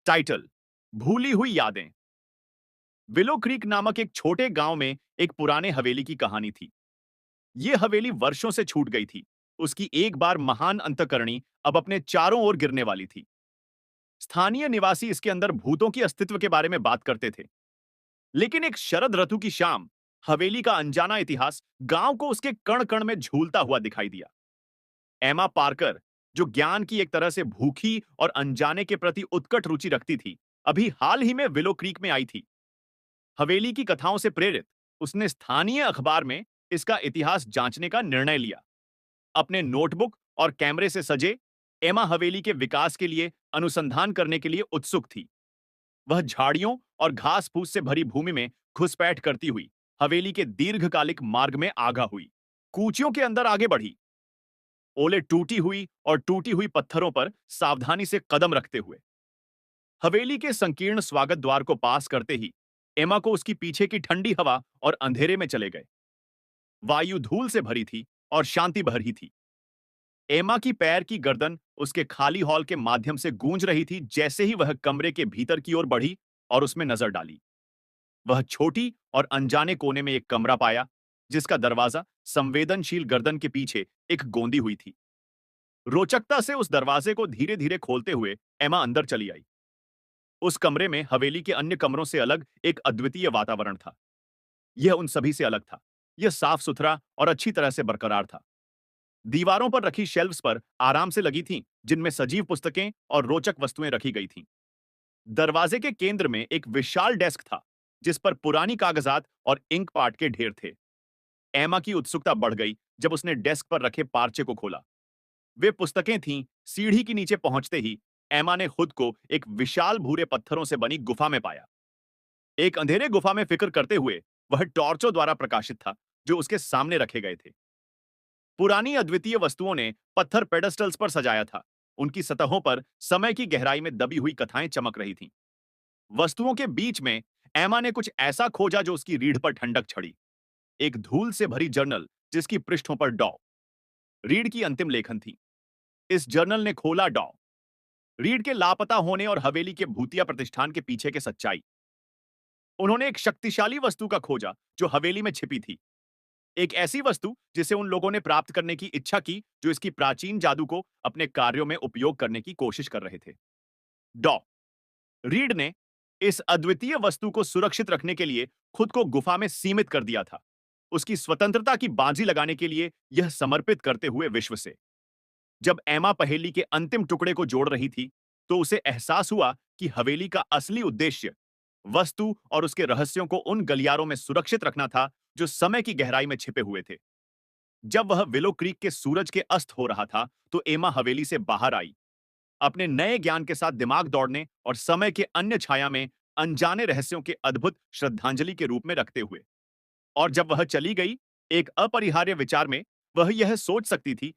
Title: भूली हुई यादें। विलो क्रीक नामक एक छोटे गांव में एक पुराने हवेली की कहानी थी। यह हवेली वर्षों से छूट गई थी। उसकी एक बार महान अंतःकरणी अब अपने चारों ओर गिरने वाली थी। स्थानीय निवासी इसके अंदर भूतों की अस्तित्व के बारे में बात करते थे। लेकिन एक शरद ऋतु की शाम, हवेली का अनजाना इतिहास गांव को उसके कण कण में झूलता हुआ दिखाई दिया। एमा पार्कर, जो ज्ञान की एक तरह से भूखी और अनजाने के प्रति उत्कट रुचि रखती थी, अभी हाल ही में विलो क्रीक में आई थी। हवेली की कथाओं से प्रेरित उसने स्थानीय अखबार में इसका इतिहास जांचने का निर्णय लिया। अपने नोटबुक और कैमरे से सजे, एमा हवेली के विकास के लिए अनुसंधान करने के लिए उत्सुक थी। वह झाड़ियों और घास फूस से भरी भूमि में घुसपैठ करती हुई हवेली के दीर्घकालिक मार्ग में आगा हुई। कूचियों के अंदर आगे बढ़ी, ओले टूटी हुई पत्थरों पर सावधानी से कदम रखते हुए। हवेली के संकीर्ण स्वागत द्वार को पास करते ही एमा को उसकी पीछे की ठंडी हवा और अंधेरे में चले गए। वायु धूल से भरी थी और शांति भरी थी। एमा की पैर की गर्दन उसके खाली हॉल के माध्यम से गूंज रही थी जैसे ही वह कमरे के भीतर की ओर बढ़ी और उसमें नजर डाली। वह छोटी और अनजाने कोने में एक कमरा पाया, जिसका दरवाजा संवेदनशील गर्दन के पीछे एक गोंदी हुई थी। रोचकता से उस दरवाजे को धीरे धीरे खोलते हुए एमा अंदर चली आई। उस कमरे में हवेली के अन्य कमरों से अलग एक अद्वितीय वातावरण था। यह उन सभी से अलग था। यह साफ सुथरा और अच्छी तरह से बरकरार था। दीवारों पर रखी शेल्फ्स पर आराम से लगी थीं, जिनमें सजीव पुस्तकें और रोचक वस्तुएं रखी गई थीं। दरवाजे के केंद्र में एक विशाल डेस्क था, जिस पर पुरानी कागजात और इंक पाट के ढेर थे। एमा की उत्सुकता बढ़ गई जब उसने डेस्क पर रखे पार्चे को खोला। वे पुस्तकें थीं। सीढ़ी के नीचे पहुंचते ही एमा ने खुद को एक विशाल भूरे पत्थरों से बनी गुफा में पाया। एक अंधेरे गुफा में फिक्र करते हुए वह टॉर्चों द्वारा प्रकाशित था, जो उसके सामने रखे गए थे। पुरानी अद्वितीय वस्तुओं ने पत्थर पेडेस्टल्स पर सजाया था। उनकी सतहों पर समय की गहराई में दबी हुई कथाएं चमक रही थीं। वस्तुओं के बीच में एमा ने कुछ ऐसा खोजा जो उसकी रीढ़ पर ठंडक छड़ी। एक धूल से भरी जर्नल, जिसकी पृष्ठों पर डॉ रीड की अंतिम लेखन थी। इस जर्नल ने खोला डॉ रीड के लापता होने और हवेली के भूतिया प्रतिष्ठान के पीछे के सच्चाई। उन्होंने एक शक्तिशाली वस्तु का खोजा जो हवेली में छिपी थी। एक ऐसी वस्तु जिसे उन लोगों ने प्राप्त करने की इच्छा की जो इसकी प्राचीन जादू को अपने कार्यों में उपयोग करने की कोशिश कर रहे थे। डॉ रीड ने इस अद्वितीय वस्तु को सुरक्षित रखने के लिए खुद को गुफा में सीमित कर दिया था, उसकी स्वतंत्रता की बाजी लगाने के लिए यह समर्पित करते हुए विश्व से। जब एमा पहेली के अंतिम टुकड़े को जोड़ रही थी, तो उसे एहसास हुआ कि हवेली का असली उद्देश्य वस्तु और उसके रहस्यों को उन गलियारों में सुरक्षित रखना था जो समय की गहराई में छिपे हुए थे। जब वह विलो क्रीक के सूरज के अस्त हो रहा था, तो एमा हवेली से बाहर आई, अपने नए ज्ञान के साथ दिमाग दौड़ने और समय के अन्य छाया में अनजाने रहस्यों के अद्भुत श्रद्धांजलि के रूप में रखते हुए। और जब वह चली गई, एक अपरिहार्य विचार में वह यह सोच सकती थी